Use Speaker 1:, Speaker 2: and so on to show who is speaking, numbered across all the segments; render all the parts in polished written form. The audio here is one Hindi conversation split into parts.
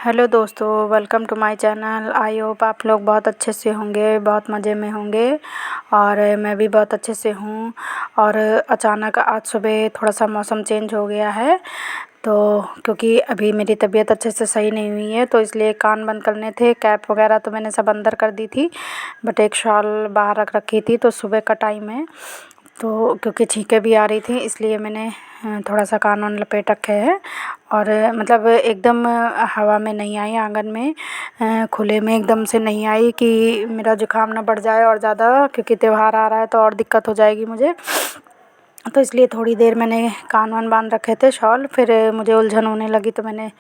Speaker 1: हेलो दोस्तों, welcome to my channel. I hope आप लोग बहुत अच्छे से होंगे, बहुत मज़े में होंगे और मैं भी बहुत अच्छे से हूँ। और अचानक आज सुबह थोड़ा सा मौसम चेंज हो गया है, तो क्योंकि अभी मेरी तबीयत अच्छे से सही नहीं हुई है, तो इसलिए कान बंद करने थे। कैप वगैरह तो मैंने सब अंदर कर दी थी, बट एक शॉल बाहर रख रखी थी। तो सुबह का टाइम है, तो क्योंकि छींकें भी आ रही थी, इसलिए मैंने थोड़ा सा कान वान लपेट रखे हैं। और मतलब एकदम हवा में नहीं आई, आंगन में खुले में एकदम से नहीं आई कि मेरा जुकाम ना बढ़ जाए और ज़्यादा, क्योंकि त्यौहार आ रहा है तो और दिक्कत हो जाएगी मुझे। तो इसलिए थोड़ी देर मैंने कान वान बांध रखे थे शॉल, फिर मुझे उलझन होने लगी तो मैंने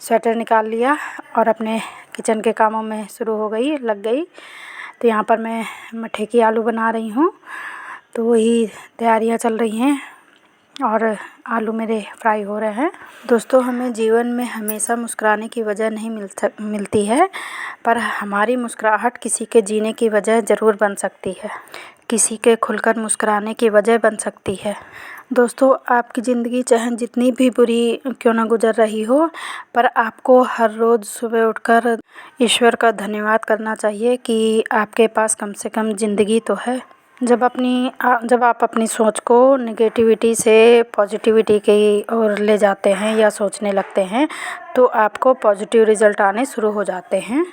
Speaker 1: स्वेटर निकाल लिया और अपने किचन के कामों में शुरू लग गई। तो यहाँ पर मैं मट्ठे की आलू बना रही हूँ, तो वही तैयारियाँ चल रही हैं और आलू मेरे फ्राई हो रहे हैं। दोस्तों, हमें जीवन में हमेशा मुस्कुराने की वजह नहीं मिलती है, पर हमारी मुस्कुराहट किसी के जीने की वजह ज़रूर बन सकती है, किसी के खुलकर मुस्कुराने की वजह बन सकती है। दोस्तों, आपकी ज़िंदगी चाहे जितनी भी बुरी क्यों ना गुजर रही हो, पर आपको हर रोज़ सुबह उठकर ईश्वर का धन्यवाद करना चाहिए कि आपके पास कम से कम ज़िंदगी तो है। जब आप अपनी सोच को नेगेटिविटी से पॉजिटिविटी की ओर ले जाते हैं या सोचने लगते हैं, तो आपको पॉजिटिव रिज़ल्ट आने शुरू हो जाते हैं।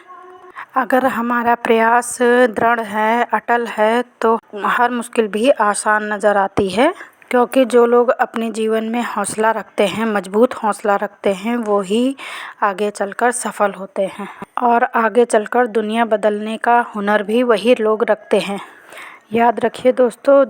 Speaker 1: अगर हमारा प्रयास दृढ़ है, अटल है, तो हर मुश्किल भी आसान नज़र आती है। क्योंकि जो लोग अपने जीवन में हौसला रखते हैं, मजबूत हौसला रखते हैं, वो ही आगे चलकर सफल होते हैं। और आगे चलकर दुनिया बदलने का हुनर भी वही लोग रखते हैं। याद रखिए दोस्तों,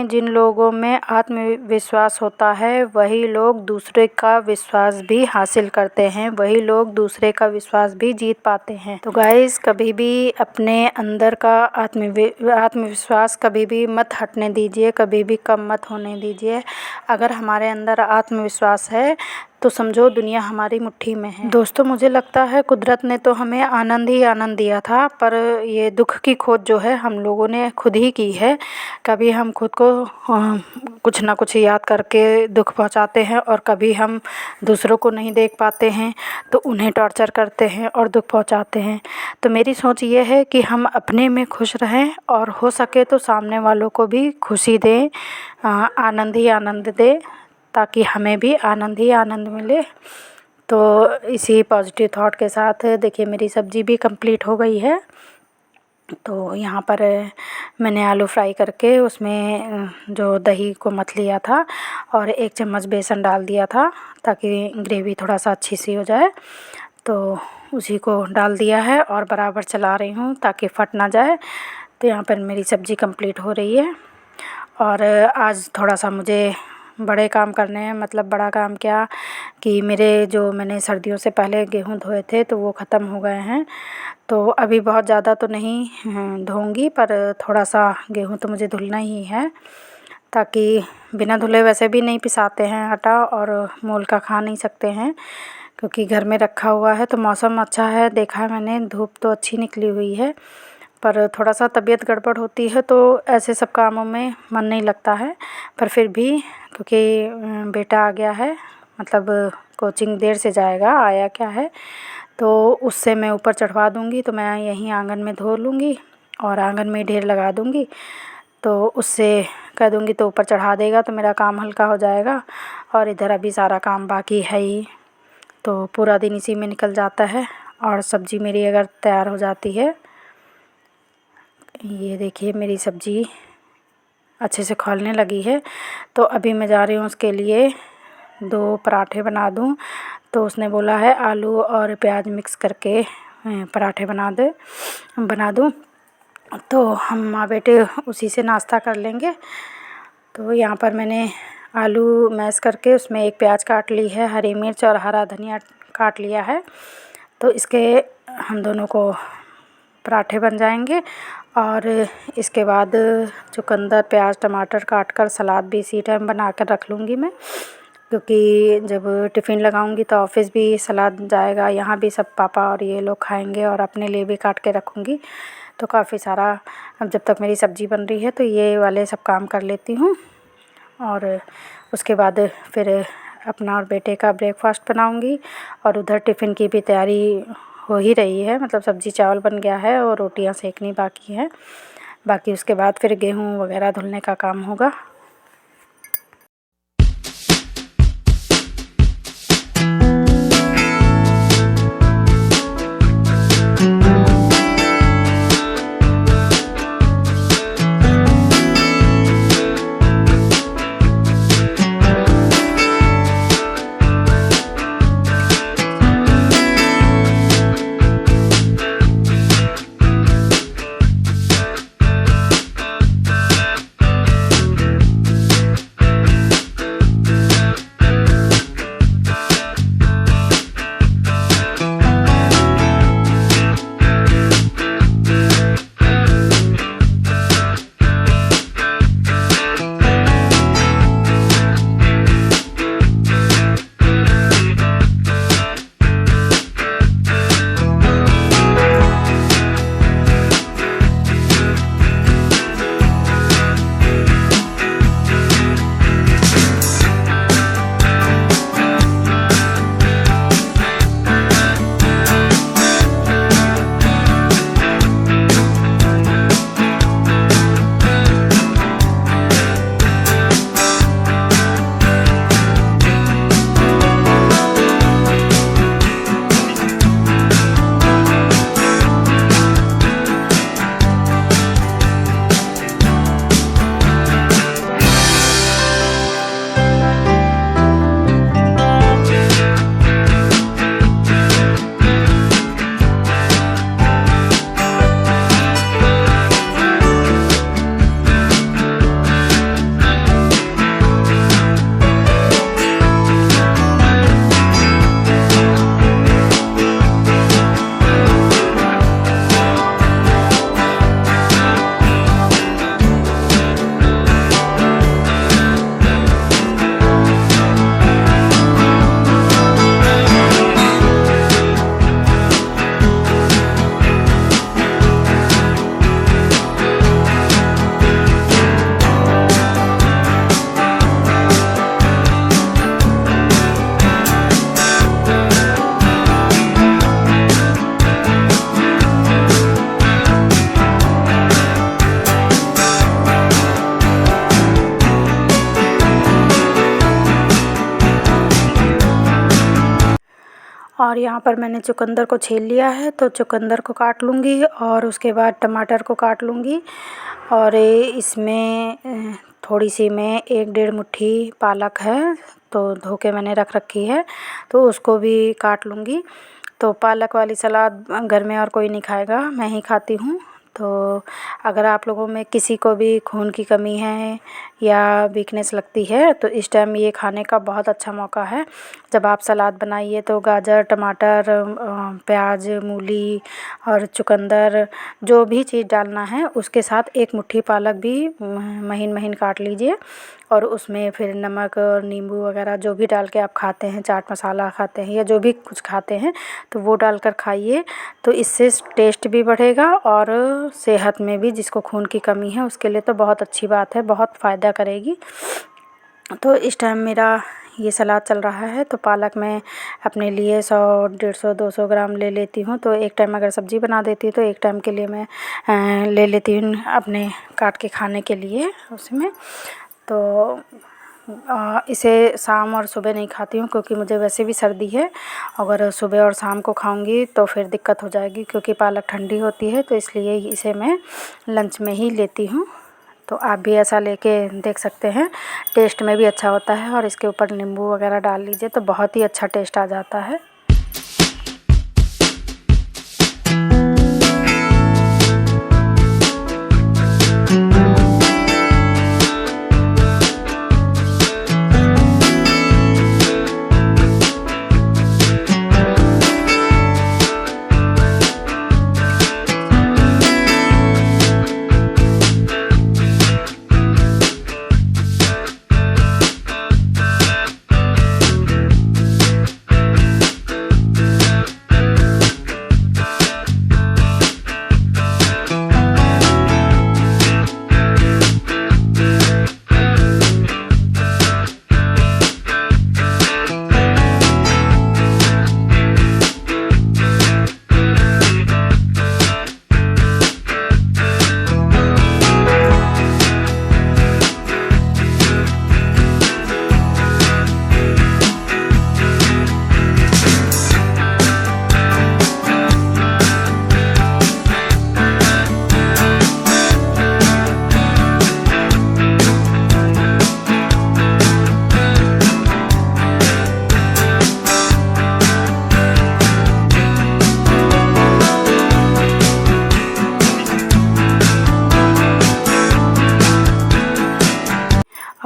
Speaker 1: जिन लोगों में आत्मविश्वास होता है, वही लोग दूसरे का विश्वास भी हासिल करते हैं, वही लोग दूसरे का विश्वास भी जीत पाते हैं। तो गाइस, कभी भी अपने अंदर का आत्मविश्वास कभी भी मत हटने दीजिए, कभी भी कम मत होने दीजिए। अगर हमारे अंदर आत्मविश्वास है तो समझो दुनिया हमारी मुट्ठी में है। दोस्तों, मुझे लगता है कुदरत ने तो हमें आनंद ही आनंद दिया था, पर ये दुख की खोज जो है हम लोगों ने खुद ही की है। कभी हम खुद को कुछ ना कुछ याद करके दुख पहुंचाते हैं, और कभी हम दूसरों को नहीं देख पाते हैं तो उन्हें टॉर्चर करते हैं और दुख पहुंचाते हैं। तो मेरी सोच ये है कि हम अपने में खुश रहें, और हो सके तो सामने वालों को भी खुशी दें, आनंद ही आनंद दें, ताकि हमें भी आनंद ही आनंद मिले। तो इसी पॉजिटिव थॉट के साथ देखिए मेरी सब्ज़ी भी कंप्लीट हो गई है। तो यहाँ पर मैंने आलू फ्राई करके उसमें जो दही को मथ लिया था और 1 चम्मच बेसन डाल दिया था, ताकि ग्रेवी थोड़ा सा अच्छी सी हो जाए। तो उसी को डाल दिया है और बराबर चला रही हूँ ताकि फट ना जाए। तो यहाँ पर मेरी सब्ज़ी कंप्लीट हो रही है। और आज थोड़ा सा मुझे बड़े काम करने हैं, मतलब बड़ा काम क्या कि मैंने सर्दियों से पहले गेहूँ धोए थे तो वो ख़त्म हो गए हैं। तो अभी बहुत ज़्यादा तो नहीं धोऊंगी, पर थोड़ा सा गेहूँ तो मुझे धुलना ही है, ताकि बिना धुले वैसे भी नहीं पिसाते हैं आटा, और मोल का खा नहीं सकते हैं, क्योंकि घर में रखा हुआ है। तो मौसम अच्छा है, देखा है मैंने, धूप तो अच्छी निकली हुई है, पर थोड़ा सा तबीयत गड़बड़ होती है तो ऐसे सब कामों में मन नहीं लगता है। पर फिर भी क्योंकि बेटा आ गया है, मतलब कोचिंग देर से जाएगा, आया क्या है, तो उससे मैं ऊपर चढ़वा दूँगी। तो मैं यहीं आंगन में धो लूँगी और आंगन में ढेर लगा दूँगी, तो उससे कह दूँगी तो ऊपर चढ़ा देगा, तो मेरा काम हल्का हो जाएगा। और इधर अभी सारा काम बाकी है ही, तो पूरा दिन इसी में निकल जाता है। और सब्ज़ी मेरी अगर तैयार हो जाती है, ये देखिए मेरी सब्ज़ी अच्छे से खौलने लगी है। तो अभी मैं जा रही हूँ उसके लिए 2 पराठे बना दूँ। तो उसने बोला है आलू और प्याज मिक्स करके पराठे बना दूँ। तो हम माँ बेटे उसी से नाश्ता कर लेंगे। तो यहाँ पर मैंने आलू मैश करके उसमें 1 प्याज काट ली है, हरी मिर्च और हरा धनिया काट लिया है। तो इसके हम दोनों को पराठे बन जाएंगे। और इसके बाद चुकंदर, प्याज, टमाटर काट कर सलाद भी इसी टाइम बना कर रख लूँगी मैं, क्योंकि जब टिफ़िन लगाऊंगी तो ऑफ़िस भी सलाद जाएगा, यहाँ भी सब पापा और ये लोग खाएंगे, और अपने लिए भी काट के रखूँगी। तो काफ़ी सारा, अब जब तक मेरी सब्ज़ी बन रही है तो ये वाले सब काम कर लेती हूँ, और उसके बाद फिर अपना और बेटे का ब्रेकफास्ट बनाऊंगी और उधर टिफ़िन की भी तैयारी हो ही रही है, मतलब सब्ज़ी चावल बन गया है और रोटियां सेकनी बाकी है। बाकी उसके बाद फिर गेहूँ वगैरह धुलने का काम होगा। और यहाँ पर मैंने चुकंदर को छील लिया है, तो चुकंदर को काट लूँगी और उसके बाद टमाटर को काट लूँगी। और इसमें थोड़ी सी में 1-1.5 मुट्ठी पालक है, तो धो के मैंने रख रखी है, तो उसको भी काट लूँगी। तो पालक वाली सलाद घर में और कोई नहीं खाएगा, मैं ही खाती हूँ। तो अगर आप लोगों में किसी को भी खून की कमी है या वीकनेस लगती है तो इस टाइम ये खाने का बहुत अच्छा मौका है। जब आप सलाद बनाइए तो गाजर, टमाटर, प्याज, मूली और चुकंदर जो भी चीज़ डालना है उसके साथ 1 मुट्ठी पालक भी महीन महीन काट लीजिए और उसमें फिर नमक और नींबू वगैरह जो भी डाल के आप खाते हैं, चाट मसाला खाते हैं या जो भी कुछ खाते हैं तो वो डालकर खाइए। तो इससे टेस्ट भी बढ़ेगा और सेहत में भी जिसको खून की कमी है उसके लिए तो बहुत अच्छी बात है, बहुत फ़ायदा करेगी। तो इस टाइम मेरा ये सलाद चल रहा है, तो पालक मैं अपने लिए 100, 150, 200 ग्राम ले लेती हूँ। तो एक टाइम अगर सब्ज़ी बना देती हूँ तो एक टाइम के लिए मैं ले लेती हूँ अपने काट के खाने के लिए उसमें। तो इसे शाम और सुबह नहीं खाती हूँ क्योंकि मुझे वैसे भी सर्दी है। अगर सुबह और शाम को खाऊंगी तो फिर दिक्कत हो जाएगी क्योंकि पालक ठंडी होती है, तो इसलिए इसे मैं लंच में ही लेती हूँ। तो आप भी ऐसा लेके देख सकते हैं, टेस्ट में भी अच्छा होता है और इसके ऊपर नींबू वगैरह डाल लीजिए तो बहुत ही अच्छा टेस्ट आ जाता है।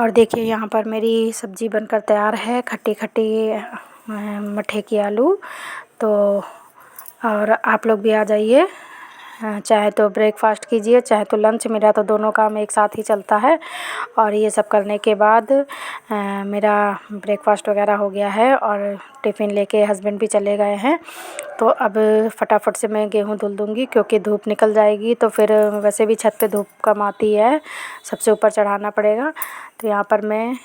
Speaker 1: और देखिए यहाँ पर मेरी सब्ज़ी बनकर तैयार है, खट्टी खट्टी मठे की आलू। तो और आप लोग भी आ जाइए, चाहे तो ब्रेकफास्ट कीजिए चाहे तो लंच, मेरा तो दोनों काम एक साथ ही चलता है। और ये सब करने के बाद मेरा ब्रेकफास्ट वगैरह हो गया है और टिफ़िन लेके हस्बैंड भी चले गए हैं। तो अब फटाफट से मैं गेहूँ धुल दूँगी क्योंकि धूप निकल जाएगी तो फिर वैसे भी छत पे धूप कम आती है, सबसे ऊपर चढ़ाना पड़ेगा। तो यहाँ पर मैं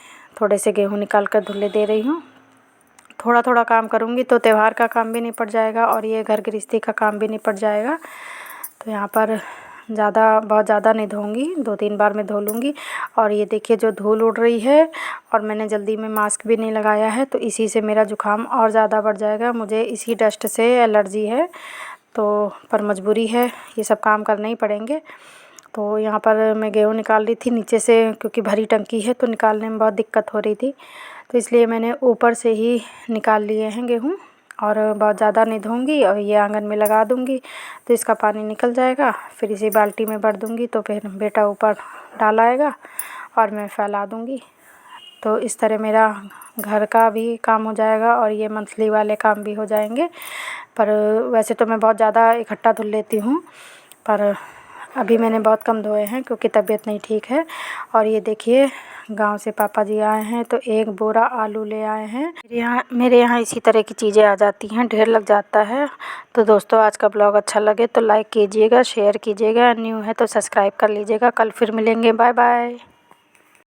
Speaker 1: थोड़े से गेहूँ निकाल कर धुलने दे रही हूँ। थोड़ा थोड़ा काम करूँगी तो त्यौहार का काम भी निपट जाएगा और ये घर गृहस्थी का काम भी निपट जाएगा। तो यहाँ पर बहुत ज़्यादा नहीं धोऊँगी, 2-3 बार मैं धो लूँगी। और ये देखिए जो धूल उड़ रही है और मैंने जल्दी में मास्क भी नहीं लगाया है तो इसी से मेरा ज़ुकाम और ज़्यादा बढ़ जाएगा। मुझे इसी डस्ट से एलर्जी है तो पर मजबूरी है, ये सब काम करने ही पड़ेंगे। तो यहाँ पर मैं गेहूँ निकाल रही थी नीचे से क्योंकि भरी टंकी है तो निकालने में बहुत दिक्कत हो रही थी, तो इसलिए मैंने ऊपर से ही निकाल लिए हैं गेहूँ। और बहुत ज़्यादा नहीं धोऊँगी और ये आंगन में लगा दूँगी तो इसका पानी निकल जाएगा। फिर इसी बाल्टी में भर दूँगी तो फिर बेटा ऊपर डाल आएगा और मैं फैला दूँगी। तो इस तरह मेरा घर का भी काम हो जाएगा और ये मंथली वाले काम भी हो जाएंगे। पर वैसे तो मैं बहुत ज़्यादा इकट्ठा धुल लेती हूँ, पर अभी मैंने बहुत कम धोए हैं क्योंकि तबीयत नहीं ठीक है। और ये देखिए गांव से पापा जी आए हैं तो एक बोरा आलू ले आए हैं। मेरे यहाँ इसी तरह की चीज़ें आ जाती हैं, ढेर लग जाता है। तो दोस्तों आज का ब्लॉग अच्छा लगे तो लाइक कीजिएगा, शेयर कीजिएगा, न्यू है तो सब्सक्राइब कर लीजिएगा। कल फिर मिलेंगे, बाय बाय।